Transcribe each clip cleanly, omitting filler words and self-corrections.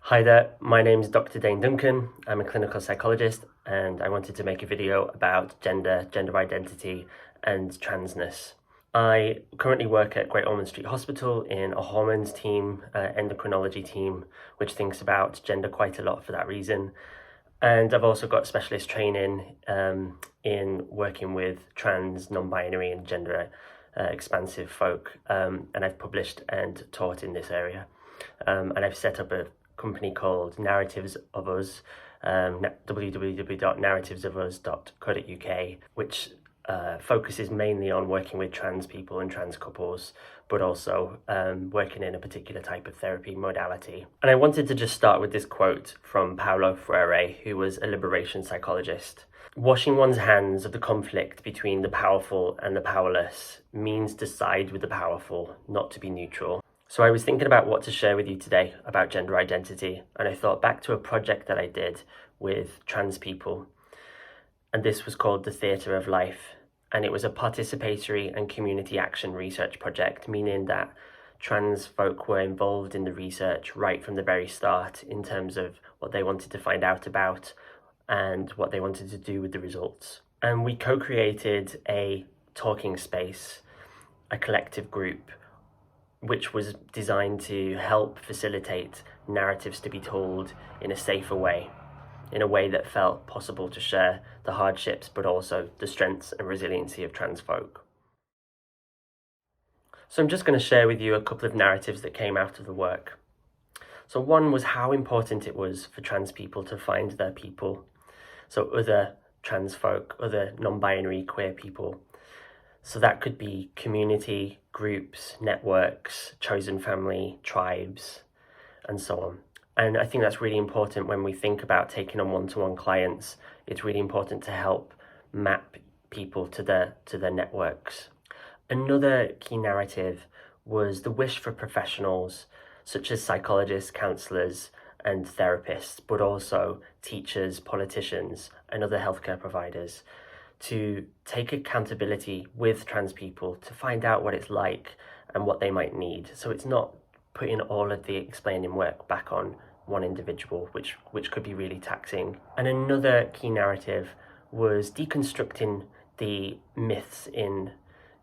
Hi there, my name is Dr Dane Duncan. I'm a clinical psychologist and I wanted to make a video about gender identity and transness. I currently work at Great Ormond Street Hospital in a hormones team, endocrinology team, which thinks about gender quite a lot for that reason. And I've also got specialist training in working with trans, non-binary and gender expansive folk, and I've published and taught in this area. And I've set up a company called Narratives of Us, www.narrativesofus.co.uk, which focuses mainly on working with trans people and trans couples, but also working in a particular type of therapy modality. And I wanted to just start with this quote from Paulo Freire, who was a liberation psychologist. Washing one's hands of the conflict between the powerful and the powerless means to side with the powerful, not to be neutral. So I was thinking about what to share with you today about gender identity, and I thought back to a project that I did with trans people, and this was called the Theatre of Life, and it was a participatory and community action research project, meaning that trans folk were involved in the research right from the very start in terms of what they wanted to find out about and what they wanted to do with the results. And we co-created a talking space, a collective group, which was designed to help facilitate narratives to be told in a safer way, in a way that felt possible to share the hardships, but also the strengths and resiliency of trans folk. So I'm just going to share with you a couple of narratives that came out of the work. So one was how important it was for trans people to find their people. So other trans folk, other non-binary queer people. So that could be community, groups, networks, chosen family, tribes, and so on. And I think that's really important when we think about taking on one-to-one clients. It's really important to help map people to their networks. Another key narrative was the wish for professionals such as psychologists, counsellors, and therapists, but also teachers, politicians, and other healthcare providers, to take accountability with trans people to find out what it's like and what they might need. So it's not putting all of the explaining work back on one individual, which could be really taxing. And another key narrative was deconstructing the myths in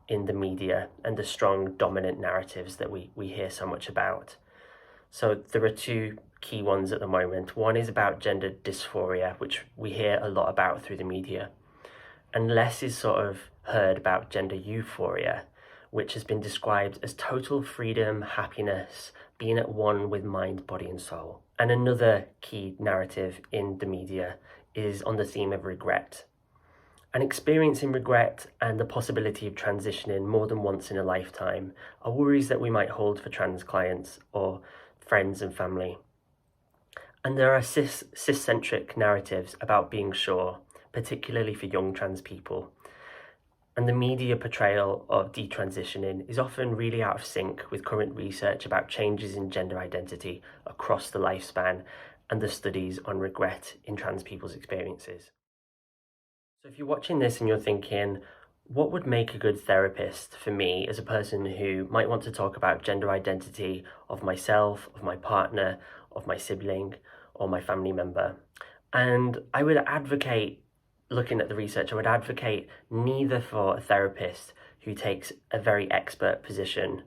the media and the strong dominant narratives that we hear so much about. So there are two key ones at the moment. One is about gender dysphoria, which we hear a lot about through the media. And less is sort of heard about gender euphoria, which has been described as total freedom, happiness, being at one with mind, body and soul. And another key narrative in the media is on the theme of regret. And experiencing regret and the possibility of transitioning more than once in a lifetime are worries that we might hold for trans clients or friends and family. And there are ciscentric narratives about being sure, particularly for young trans people. And the media portrayal of detransitioning is often really out of sync with current research about changes in gender identity across the lifespan and the studies on regret in trans people's experiences. So if you're watching this and you're thinking, what would make a good therapist for me as a person who might want to talk about gender identity of myself, of my partner, of my sibling, or my family member? And I would advocate, looking at the research, I would advocate neither for a therapist who takes a very expert position,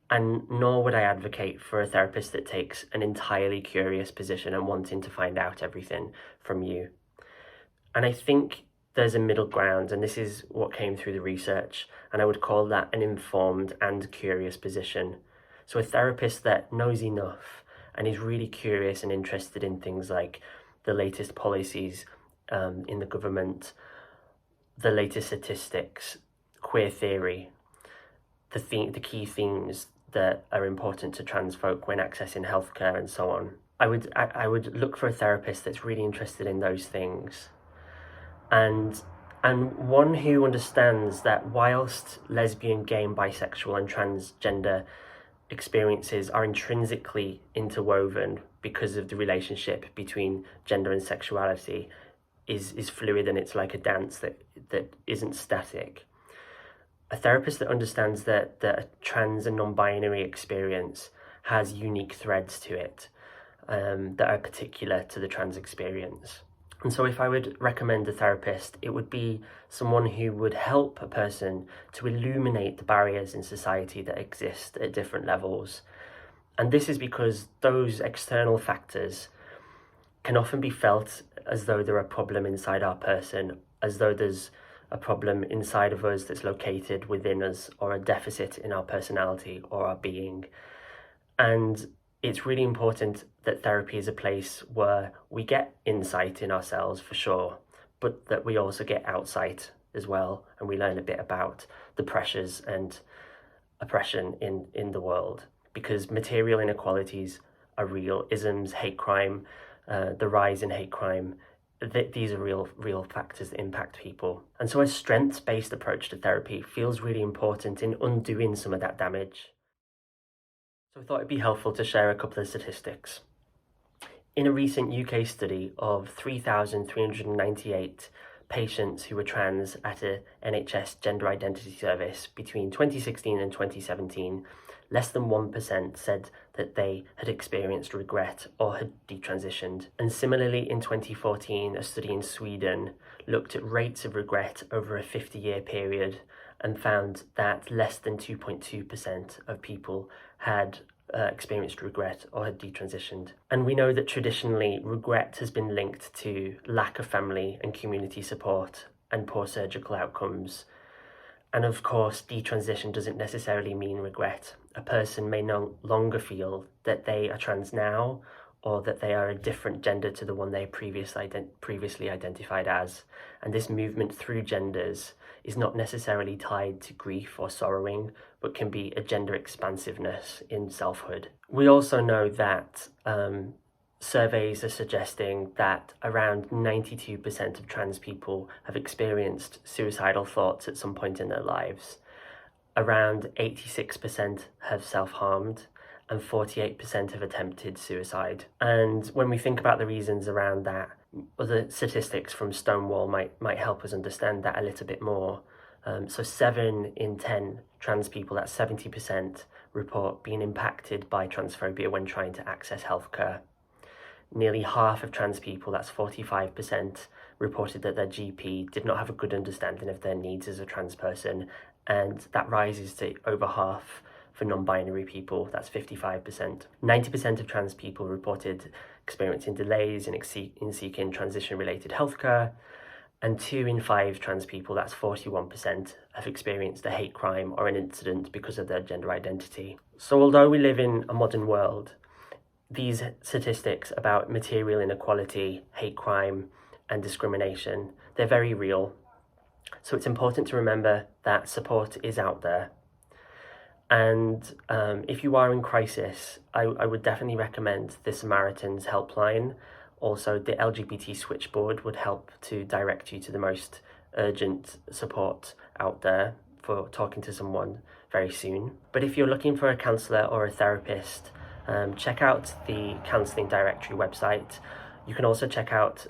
and nor would I advocate for a therapist that takes an entirely curious position and wanting to find out everything from you. And I think there's a middle ground, and this is what came through the research, and I would call that an informed and curious position. So a therapist that knows enough and is really curious and interested in things like the latest policies in the government, the latest statistics, queer theory, the key themes that are important to trans folk when accessing healthcare and so on. I would look for a therapist that's really interested in those things, and one who understands that whilst lesbian, gay and bisexual and transgender experiences are intrinsically interwoven because of the relationship between gender and sexuality is fluid, and it's like a dance that isn't static. A therapist that understands that a trans and non-binary experience has unique threads to it, that are particular to the trans experience. And so if I would recommend a therapist, it would be someone who would help a person to illuminate the barriers in society that exist at different levels. And this is because those external factors can often be felt as though they're a problem inside our person, as though there's a problem inside of us that's located within us, or a deficit in our personality or our being. And it's really important that therapy is a place where we get insight in ourselves for sure, but that we also get outside as well, and we learn a bit about the pressures and oppression in the world, because material inequalities are real. Isms, hate crime, the rise in hate crime, these are real factors that impact people. And so a strengths-based approach to therapy feels really important in undoing some of that damage. So I thought it'd be helpful to share a couple of statistics. In a recent UK study of 3,398 patients who were trans at a NHS gender identity service between 2016 and 2017, less than 1% said that they had experienced regret or had detransitioned. And similarly, in 2014, a study in Sweden looked at rates of regret over a 50-year period and found that less than 2.2% of people had experienced regret or had detransitioned. And we know that traditionally regret has been linked to lack of family and community support and poor surgical outcomes. And of course, detransition doesn't necessarily mean regret. A person may no longer feel that they are trans now, or that they are a different gender to the one they previously identified as. And this movement through genders is not necessarily tied to grief or sorrowing, but can be a gender expansiveness in selfhood. We also know that surveys are suggesting that around 92% of trans people have experienced suicidal thoughts at some point in their lives. Around 86% have self-harmed, and 48% have attempted suicide. And when we think about the reasons around that, other statistics from Stonewall might help us understand that a little bit more. So 7 in 10 trans people, that's 70%, report being impacted by transphobia when trying to access healthcare. Nearly half of trans people, that's 45%, reported that their GP did not have a good understanding of their needs as a trans person, and that rises to over half for non-binary people, that's 55%. 90% of trans people reported experiencing delays in seeking transition-related healthcare, and 2 in 5 trans people, that's 41%, have experienced a hate crime or an incident because of their gender identity. So although we live in a modern world, these statistics about material inequality, hate crime, and discrimination, they're very real. So it's important to remember that support is out there. And if you are in crisis, I would definitely recommend the Samaritans helpline. Also, the LGBT switchboard would help to direct you to the most urgent support out there for talking to someone very soon. But if you're looking for a counsellor or a therapist, check out the Counselling Directory website. You can also check out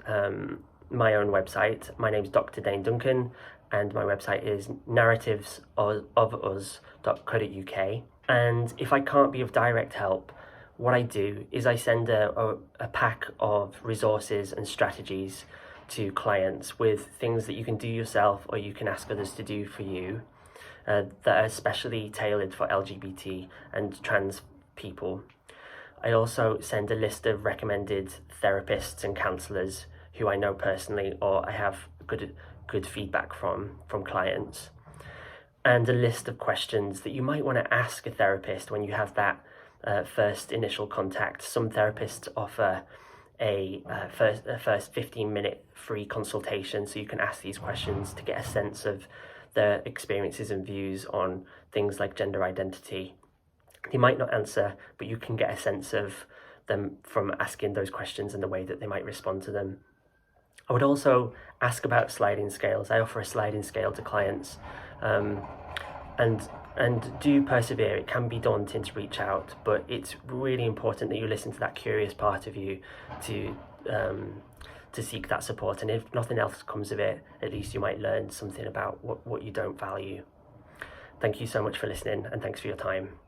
my own website. My name's Dr Dane Duncan, and my website is narrativesofus.co.uk. And if I can't be of direct help, what I do is I send a pack of resources and strategies to clients with things that you can do yourself or you can ask others to do for you that are especially tailored for LGBT and trans people. I also send a list of recommended therapists and counsellors who I know personally or I have good feedback from clients, and a list of questions that you might want to ask a therapist when you have that first initial contact. Some therapists offer a first 15-minute free consultation, so you can ask these questions to get a sense of their experiences and views on things like gender identity. They might not answer, but you can get a sense of them from asking those questions and the way that they might respond to them. I would also ask about sliding scales. I offer a sliding scale to clients, and do persevere. It can be daunting to reach out, but it's really important that you listen to that curious part of you to seek that support. And if nothing else comes of it, at least you might learn something about what you don't value. Thank you so much for listening, and thanks for your time.